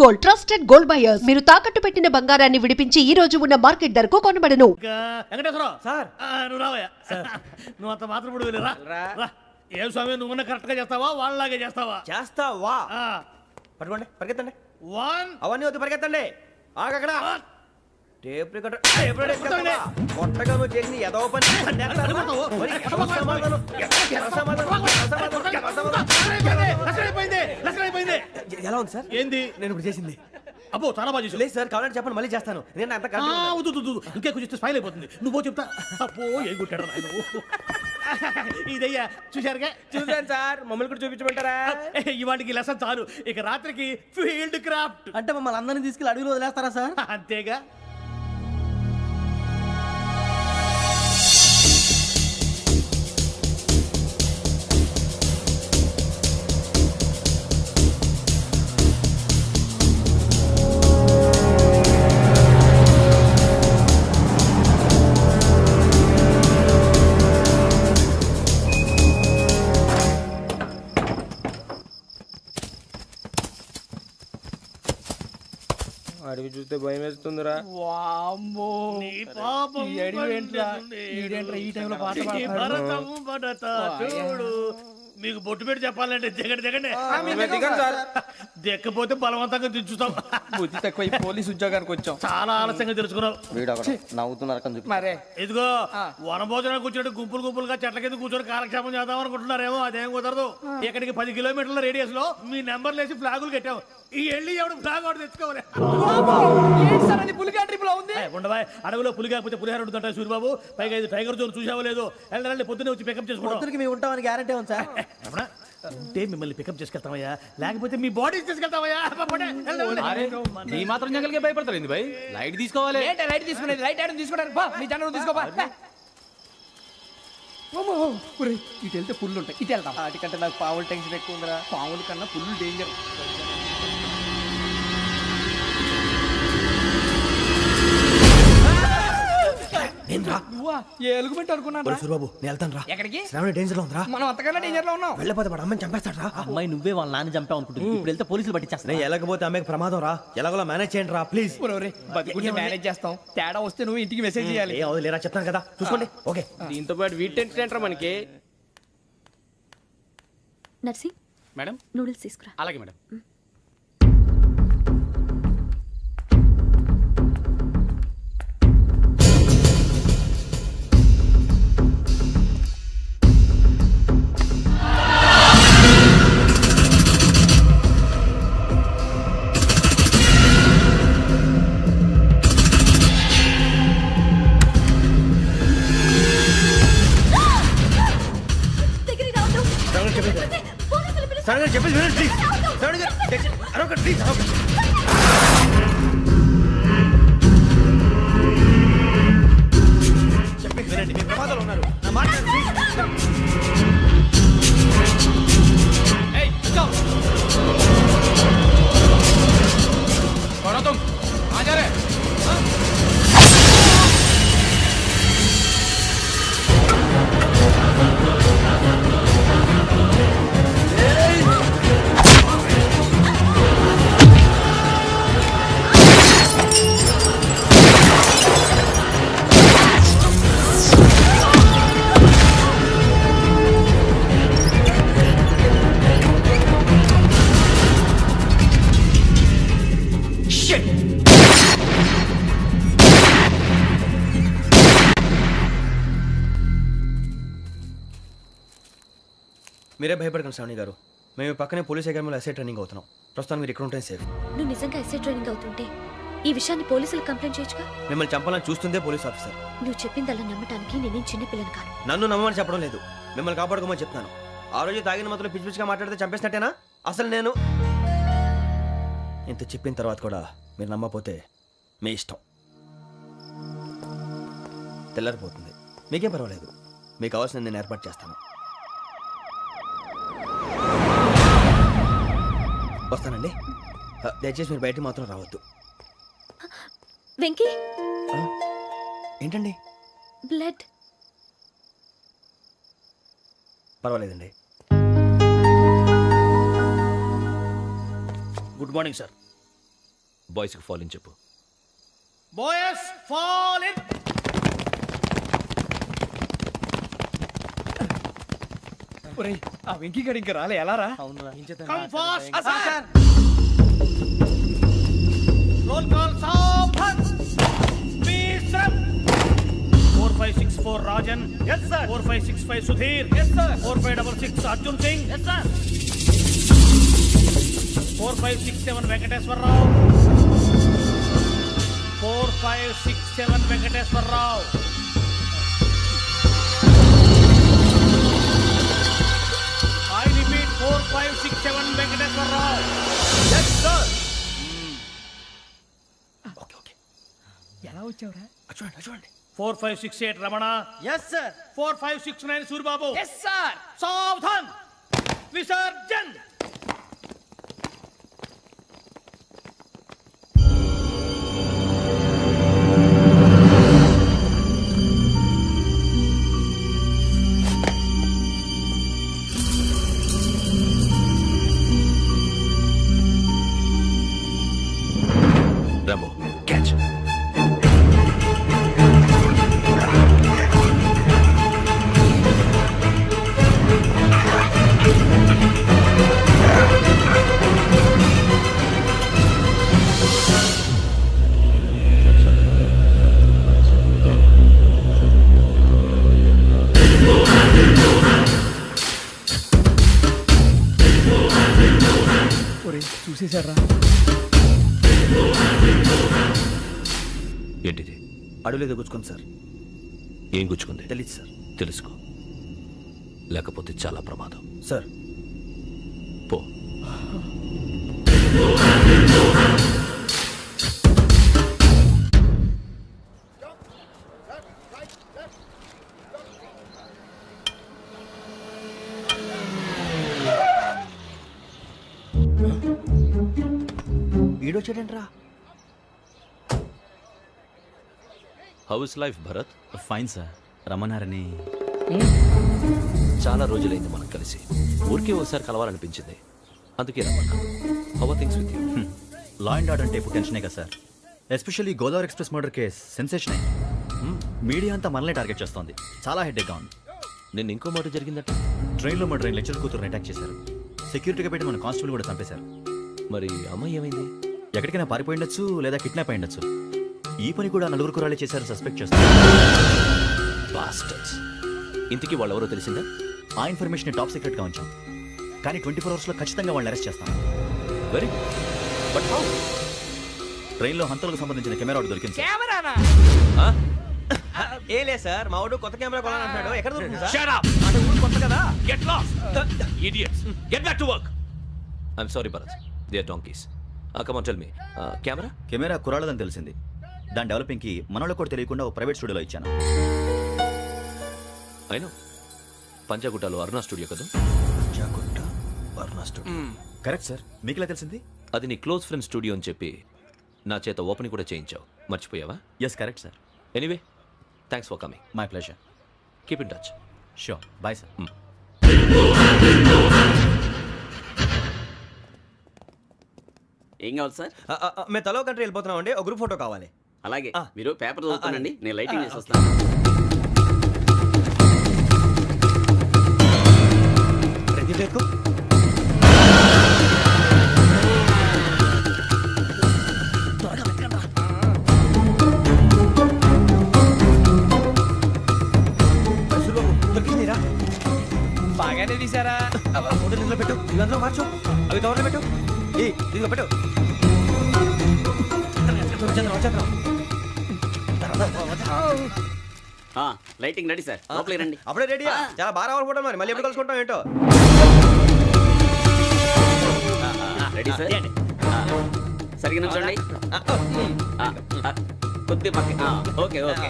Gold, trusted gold buyers. మీరు తాకట్టు పెట్టిన బంగారాన్ని విడిపించి ఈ రోజు ఉన్న మార్కెట్ ధరకు కొనబడను. వెంకటేశ్వరరావు సార్ నువ్వు రావయ్యా నువ్వు అంత మాత్రం ఇప్పుడు వెళ్ళి రా. ఏం స్వామి నువ్వున్న కరెక్ట్ గా చేస్తావా వాళ్ళలాగే చేస్తావా? చేస్తావా? పట్టుకోండి, పరిగెత్తండి. 1 అవన్నీ వద్దు, పరిగెత్తండి. ఆగక్కడ టేప్ రికార్డర్ కొట్టగా నువ్వు చేసిన ఏదో పని ఎలా ఉంది సార్? ఏంది నేను ఇప్పుడు చేసింది? అబ్బో చాలా బాగా చేసావు. లేదు సార్, కావాలంటే చెప్పండి, మళ్ళీ చేస్తాను. నేను అంత ఇంకే కొంచెం స్మైల్ అయిపోతుంది. నువ్వు చెప్తా. అబ్బో ఏ కొట్టాడు నాయన. ఇదయ్యా చూశారుగా? చూసాను సార్, మమ్మల్ని కూడా చూపించమంటారా? ఇవాటికి లెసన్ చాలు, ఇక రాత్రికి ఫీల్డ్ క్రాఫ్ట్. అంటే మమ్మల్ని అందరినీ తీసుకెళ్ళి అడుగులు వదిలేస్తారా సార్? అంతేగా. అడిగి చూస్తే భయం వేస్తుందిరా. నీ పాపం ఈ టైంలో పాట ఈ భరతం భరత చూడు. మీకు బొట్టు పెట్టి చెప్పాలంటే దిగండి దిగండి. దిక్కపోతే బలవంతంగా దించుతాం. బుద్ధి తక్కువ ఈ పోలీస్ ఉద్యోగానికి వచ్చాం. చాలా ఆలస్యంగా తెలుసుకున్నావు. నవ్వుతున్నారు మరే ఇదిగో వనభోజనం కూర్చొని గుంపులు గుంపులుగా చెట్ల కింద కూర్చొని కాలక్షేపం చేద్దాం అనుకుంటున్నారేమో. అదేం కుదరదు. ఇక్కడికి 10 కిలోమీటర్ల రేడియస్ లో మీ నెంబర్లు వేసి ఫ్లాగులు కట్టాము. ఈ వెళ్ళి ఎవడు ఫ్లాగ్ ఒకటి తెచ్చుకోవాలి. ఉండవా, అడవిలో పులి కాకపోతే పులిహార ఉంటుంట సూరిబాబు. పైగా ఇది టైగర్ జోన్ చూసావో లేదో. వెళ్ళండి పొద్దున్నే వచ్చి పికప్ చేసుకుంటాం. మేము ఉంటామని గ్యారంటీ ఉంది సార్. అంటే మిమ్మల్ని పికప్ చేసుకెళ్తామయ్యా, లేకపోతే మీ బాడీ తీసుకెళ్తామయ్యా. ఈ మాత్రం జంగల్కే భయపడతారు భయ్. లైట్ తీసుకోవాలి. లైట్ తీసుకునేది లైట్ ఐటమ్ తీసుకోవడానికి మీ జనం తీసుకోపా. ఇటు వెళ్తే పుల్లు ఉంటాయి, ఇటు వెళ్తాం. వాటికంటే నాకు పావులు టెన్షన్ ఎక్కువ ఉందిరా. పాముల కన్నా పుల్లు డేంజర్. ఎలుగుబెట్టి అనుకున్నా. సూరిబాబు నేను వెళ్తాను రా. ఎక్కడికి? శ్రావణి డేంజర్ లో ఉందిరా. మనం అంతకన్నా డేంజర్ లో ఉన్నాం. వెళ్ళపోతే వాడు అమ్మని చంపేస్తాడు రా. అమ్మాయి నువ్వే వాళ్ళ నాన్న చంపావు అనుకుంటుంది. ఇప్పుడు వెళ్తే పోలీసులు పట్టించేస్తా. నేను వెళ్ళకపోతే అమ్మాయికి ప్రమాదం రా. ఎలాగోలా మేనేజ్ చేయండి రా ప్లీజ్. బతుకుని మేనేజ్ చేస్తాం. తేడా వస్తే నువ్వు ఇంటికి మెసేజ్ చేయాలి. ఏ అవదు లేరా, చెప్తాను కదా చూసుకోండి. ఓకే. దీంతో పాటు వీటి టెన్షన్ ఏంట్రా మనకి. నర్సి మేడం నూడిల్స్ తీసుకురా. అలాగే మేడం. చెప్పేసి వినండి ప్లీజ్. శ్రావణి గారు అరొకటి ప్లీజ్. చెప్పేసి వినండి, మీ ప్రమాదాలు ఉన్నారు. నా మాట ప్లీజ్. మీరే భయపడకండి శ్రావణి గారు. మేము పక్కనే పోలీస్ అకాడమీలో ఎస్ఐ ట్రైనింగ్ అవుతున్నాం. ప్రస్తుతం మీరు ఇక్కడ ఉంటే సేఫ్. నువ్వు నిజంగా ఎస్ఐ ట్రైనింగ్ అవుతుంటే ఈ విషయాన్ని పోలీసులకు కంప్లైంట్ చేయొచ్చుగా. మిమ్మల్ని చంపాలని చూస్తుందే పోలీస్ ఆఫీసర్. నువ్వు చెప్పిందల్లా నమ్మటానికి నేనేం చిన్నపిల్లని కాను. నన్ను నమ్మమని చెప్పడం లేదు, మిమ్మల్ని కాపాడుకోమని చెప్తాను. ఆ రోజు తాగిన మాత్రం పిచ్చి పిచ్చిగా మాట్లాడితే చంపేసినట్టేనా? అసలు నేను ఇంత చెప్పిన తర్వాత కూడా మీరు నమ్మకపోతే మీ ఇష్టం. తెల్లారిపోతుంది, మీకేం పర్వాలేదు. మీకు కావాల్సిన నేను ఏర్పాటు చేస్తాను. వస్తానండి. దయచేసి మీరు బయటికి మాత్రం రావద్దు. వెంకీ ఏంటండి? బ్లడ్. పర్వాలేదండి. Good morning sir. బాయ్స్కి ఫాల్ ఇన్ చెప్పు. Boys fall in. ఒరేయ్ ఆ వెంకీ గడి ఇంకా రాలే ఎలా రా? Come fast sir. Roll call సావధాన్. Speed up. 4564 Rajan. yes sir. 4565 Sudheer. yes sir. 4566 Arjun Singh. yes sir. 4567 Venkateswararao. 4567 Venkateswararao. I repeat 4567 Venkateswararao. yes sir. ఎలా వచ్చావురా? చూడండి 4568 Ramana. yes sir. 4569 Suribabu. Yes sir. సావధాన్. విసర్జన్. Rambo catch. ఒరేయ్ చూసేశారా? ఏంటిది? అడుగులేదు గుచ్చుకోండి సార్. ఏం గుచ్చుకుంది? తెలీదు సార్. తెలుసుకో, లేకపోతే చాలా ప్రమాదం. సార్ పో. ఈడొచ్చాడంట్రా. How is life Bharat? Fine sir. రమ్మన్నారని. చాలా రోజులైంది మనం కలిసి. ఊరికే ఒకసారి కలవాలనిపించింది, అందుకే రమ్మన్నా. How are things with you? Law and order అంటే ఇప్పుడు టెన్షనే కదా sir. Especially Godavari express murder case sensation అయింది. మీడియా అంతా మనల్ని టార్గెట్ చేస్తోంది. చాలా హెడ్ఏక్గా ఉంది. నిన్న ఇంకో మాట జరిగిందట. ట్రైన్లో మా ట్రైన్ లెక్చర్ కూతురుని అటాక్ చేశారు. సెక్యూరిటీగా పెట్టి మన కానిస్టేబుల్ కూడా చంపేశారు. మరి అమ్మాయి ఏమైంది? ఎక్కడికైనా పారిపోయిండొచ్చు, లేదా కిడ్నాప్ అయ్యుండొచ్చు. ఈ పని కూడా నలుగురు కురాలే చేశారు సస్పెక్ట్ చేస్తారు. బాస్టర్స్. ఇంతకీ వాళ్ళు ఎవరో తెలిసిందా? ఆ ఇన్ఫర్మేషన్ టాప్ సీక్రెట్గా ఉంచాం, కానీ 24 అవర్స్లో ఖచ్చితంగా వాళ్ళని అరెస్ట్ చేస్తాం. Very but how? ట్రైన్లో హంతలకు సంబంధించిన కెమెరా ఒకటి దొరికింది సార్. కెమెరానా? ఏ లే సార్, మా వాడు కొత్త కెమెరా కొనాలంటున్నాడు. ఎక్కడ దొరుకుతుంది సార్? Shut up! అంటే ఊరు కొత్త కదా. Get lost! Idiots! Get back to work! I'm sorry, Bharat. They are donkeys. Come on, tell me. Camera? Camera కురాలదని తెలిసింది. దాని డెవలపింగ్కి మనోళ్ళకు కూడా తెలియకుండా ఒక ప్రైవేట్ స్టూడియోలో ఇచ్చాను. I know. పంజాగుట్టలో అరుణ స్టూడియో కదా? జాగుట్ట వర్ణ స్టూడియో. Correct sir. మీకు ఎలా తెలిసింది? అది నీ క్లోజ్ ఫ్రెండ్ స్టూడియో అని చెప్పి నా చేత ఓపెన్ కూడా చేయించావు. మర్చిపోయావా? Yes correct sir. Anyway, thanks for coming. My pleasure. Keep in touch. Sure. Bye sir. ఏం కావాలి సార్? మేము తలో కంట్రీ వెళ్ళిపోతున్నాం అండి. ఒక గ్రూప్ ఫోటో కావాలి. అలాగే, మీరు పేపర్ చదువుతానండి, నేను లైటింగ్ చేసి వస్తాను. రెడీ देखो. బాగానే తీసారా? ఫోటో దీంట్లో పెట్టు, ఇవి అందులో మార్చు, అవి కవర్లో పెట్టు, దీంట్లో పెట్టు. లైటింగ్ రెడీ సార్, లోపలికి రండి. అప్పుడే రెడీయా? చాలా బాగా రావాలి ఫోటో. మరి మళ్ళీ ఎప్పుడు కలుసుకుంటాం ఏంటో. Ready sir. సరిగ్గా నుంచోండి. కొద్ది పక్క. Okay okay.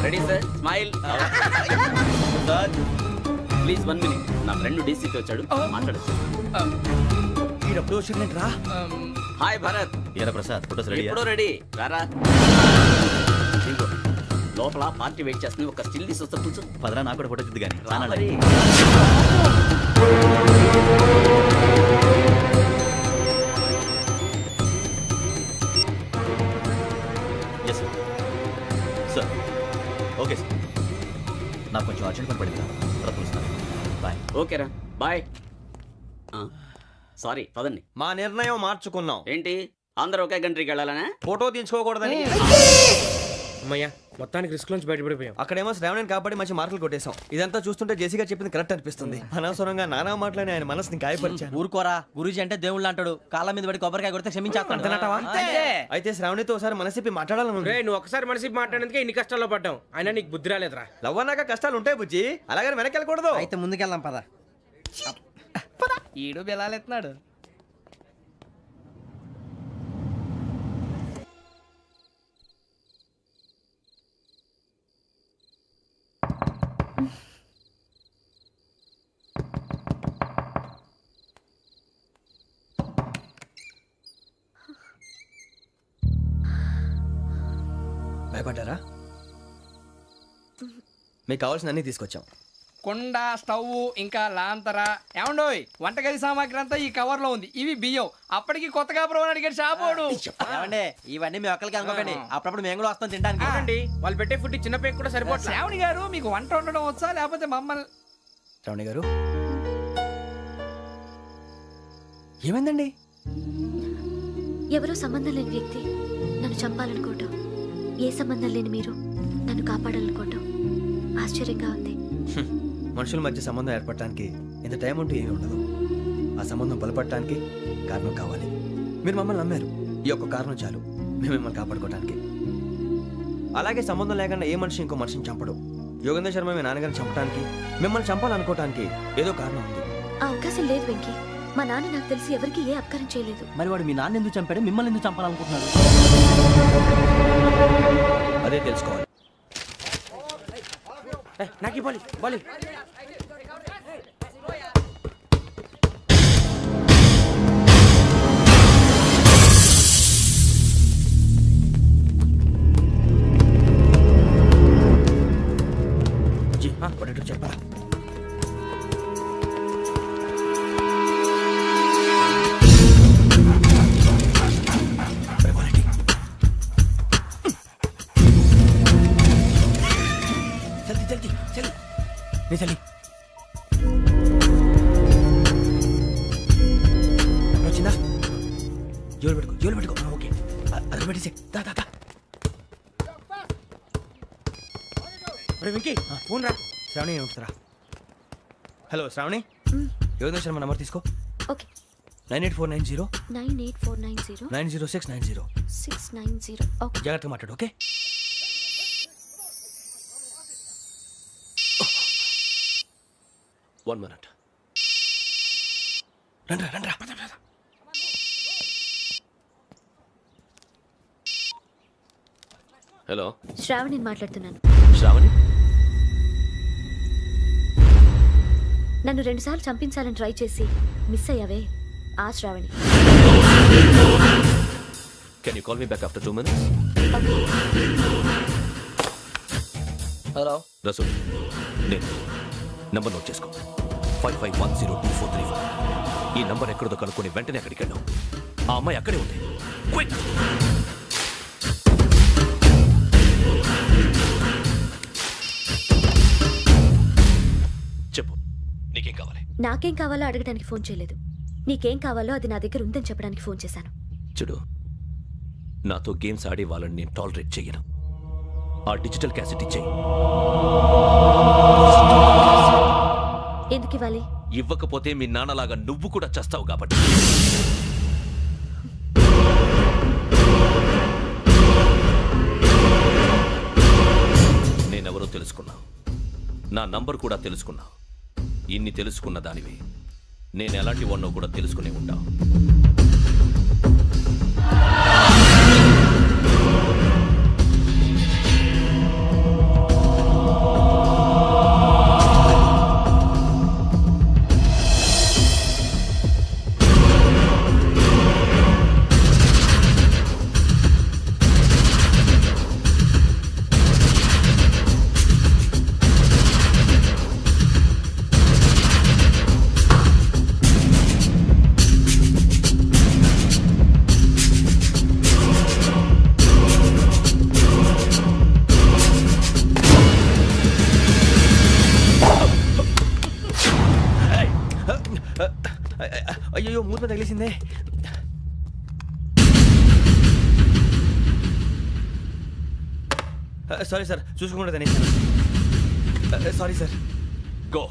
Ready sir. Smile. Please 1 minute. నా ఫ్రెండ్ డీసీకి వచ్చాడు, మాట్లాడచ్చు. ఈడప్పుడు వచ్చిందంటరా. హాయ్ భరత్. ఏరా ప్రసాద్, ఫోటోస్ రెడీ? ఎప్పుడో రెడీ. రారా. ఇదిగో, లోపల పార్టీ వెయిట్ చేస్తుంది. ఒక స్టిల్ తీసి వస్తా, కూర్చో. పదరా, నాకు కూడా ఫోటో చూద్దు కానీ. మరి ఓకే సార్ నాకు కొంచెం అర్జెంట్ పని పడింది తర్వాత పిలుస్తాను బాయ్. ఓకేరా బాయ్. సారీ పదండి. మా నిర్ణయం మార్చుకున్నాం. ఏంటి అందరూ ఒకే కంట్రీకి వెళ్ళాలనే? ఫోటో తీసుకోకూడదని. అమ్మయ్యా మొత్తానికి రిస్క్ నుంచి బయటపడిపోయాం. అక్కడేమో శ్రావణిని కాబట్టి మంచి మార్కులు కొట్టేశాం. ఇదంతా చూస్తుంటే జేసీగా చెప్పింది కరెక్ట్ అనిపిస్తుంది. అనవసరంగా నానా మాటలని ఆయన మనసుని గాయపరిచాను. ఊరుకోరా, గురూజీ అంటే దేవుళ్ళు అంటాడు. కాళ్ళ మీద పడి కొబ్బరికాయ కొడితే క్షమించేస్తాడు. అయితే శ్రావణితో ఒకసారి మనసిప్పి మాట్లాడాలను. నువ్వు ఒకసారి మనసి మాట్లాడేందుకే ఇన్ని కష్టాల్లో పడ్డాం. అయినా నీకు బుద్ధి రాలేదురా. లవ్ అన్నాక కష్టాలు ఉంటాయి బుజ్జి, అలాగని వెనక్కి వెళ్ళకూడదు. అయితే ముందుకెళ్దాం పద. ఈడు బెలాలెత్తున్నాడు. భయపడ్డారా? మీకు కావాల్సిన అన్ని తీసుకొచ్చాం. కుండ, స్టవ్, ఇంకా లాంతర. ఏమండోయ్, వంటగది సామాగ్రి అంతా ఈ కవర్ లో ఉంది. ఇవి బియ్యం. అప్పటికి కొత్తగా బ్రౌన్ అడిగాడు షాపోడు. ఏమండి ఇవన్నీ మీ ఒక్కరికి అనుకోకండి, అప్పుడప్పుడు మేము కూడా వస్తాం తినడానికి. వాళ్ళు పెట్టే ఫుడ్ చిన్న పేక్ కూడా సరిపోతుంది. శ్రావణి గారు మీకు వంట వండడం వచ్చా లేకపోతే మమ్మల్ని? శ్రావణి గారు ఏమైందండి? ఎవరో సంబంధం లేని వ్యక్తి నన్ను చంపాలనుకోవటం, ఏ సంబంధం లేని మీరు నన్ను కాపాడాలనుకోవటం ఆశ్చర్యంగా ఉంది. మనుషుల మధ్య సంబంధం ఏర్పడటానికి ఇంత టైం ఉంటే ఏమీ ఉండదు. ఆ సంబంధం బలపడటానికి కారణం కావాలి. మీరు మమ్మల్ని నమ్మారు, ఈ ఒక్క కారణం చాలు మేము మిమ్మల్ని కాపాడుకోవటానికి. అలాగే సంబంధం లేకుండా ఏ మనిషి ఇంకో మనిషిని చంపడు. యోగేంద్ర శర్మ మీ నాన్నగారిని చంపడానికి, మిమ్మల్ని చంపాలనుకోవటానికి ఏదో కారణం ఉంది. ఆ అవకాశం లేదు వెంకీ. మా నాన్న నాకు తెలిసి ఎవరికి ఏ అపకారం చేయలేదు. మరి వాడు మీ నాన్న ఎందుకు చంపాడు, మిమ్మల్ని ఎందుకు చంపాలనుకుంటున్నాడు? అదే తెలుసుకోవాలి. నాకు బాలి బాలి. చెప్పరా? చలి వచ్చిందా? జోలు పెట్టుకో. ఓకే, అది పెట్టేసి వెంకీ ఫోన్ రా. శ్రావణి ఏమిస్తారా? హలో శ్రావణి, యోగేంద్ర శర్మ నంబర్ తీసుకో. ఓకే. 98490 98490 90690. 690. ఓకే. జాగ్రత్తగా మాట్లాడు. ఓకే. One minute. రండ్రా. హలో, శ్రావణిని మాట్లాడుతున్నాను. శ్రావణి. నన్ను 2 సార్లు చంపించాలని ట్రై చేసి మిస్ అయ్యావే, ఆ Sravani. Can you call me back after 2 minutes? Hello Rasool, నేను నంబర్ నోట్ చేసుకో. 55102435. ఈ నంబర్ ఎక్కడదో కనుక్కొని వెంటనే అక్కడికి వెళ్ళాం. ఆ అమ్మాయి అక్కడే ఉంది. క్విక్! చెప్పు, నీకేం కావాలి? నాకేం కావాలో అడగడానికి ఫోన్ చేయలేదు. నీకేం కావాలో అది నా దగ్గర ఉందని చెప్పడానికి ఫోన్ చేశాను. చూడు, నాతో గేమ్స్ ఆడే వాళ్ళని నేను టాలరేట్ చెయ్యను. ఆ డిజిటల్ క్యాసెట్ ఇచ్చేయి. ఎందుకు ఇవ్వాలి? ఇవ్వకపోతే మీ నాన్నలాగా నువ్వు కూడా చస్తావు కాబట్టి. నేనెవరో తెలుసుకున్నావు, నా నంబర్ కూడా తెలుసుకున్నావు. ఇన్ని తెలుసుకున్న దానివి నేను ఎలాంటి వాడినో కూడా తెలుసుకునే ఉంటావు. అయ్యో మూత తగిలేసిందే. సారీ సార్, చూసుకోకుండా తినేసాను. Sorry sir. గో.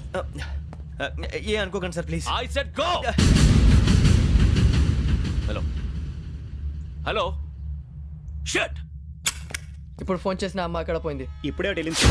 ఏ అనుకోకండి sir please. I said go. Hello hello shut. ఇప్పుడు ఫోన్ చేసిన అమ్మ అక్కడ పోయింది. ఇప్పుడే వెళ్ళింది.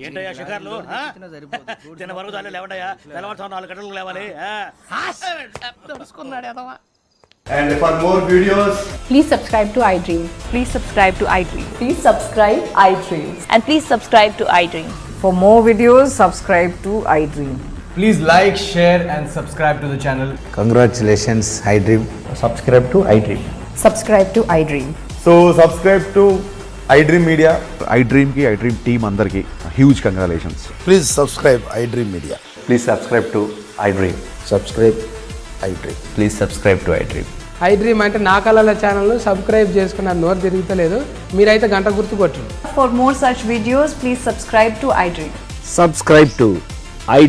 ఏంటయ్యా షికార్లు? తిన్న వరకు చాలే లేవండయ్యా. తెల్లవారుతో 4 గంటలకు లేవాలి. And for more videos, Please subscribe to iDream. Please subscribe to iDream. Please subscribe iDream. And please subscribe to iDream. For more videos, subscribe to iDream. Please like, share and subscribe to the channel. congratulations, iDream. Subscribe to iDream. Subscribe to iDream. So subscribe to iDream Media. iDream ki iDream team andarki huge congratulations. Please subscribe iDream Media. Please subscribe to iDream. Subscribe iDream. Please subscribe to iDream. iDream అంటే నా కళల channel subscribe చేసుకున్న నోరు తిరుగుతలేదు. మీరైతే గంట గుర్తు కొట్టండి. For more such videos, please subscribe to iDream. Subscribe to iDream.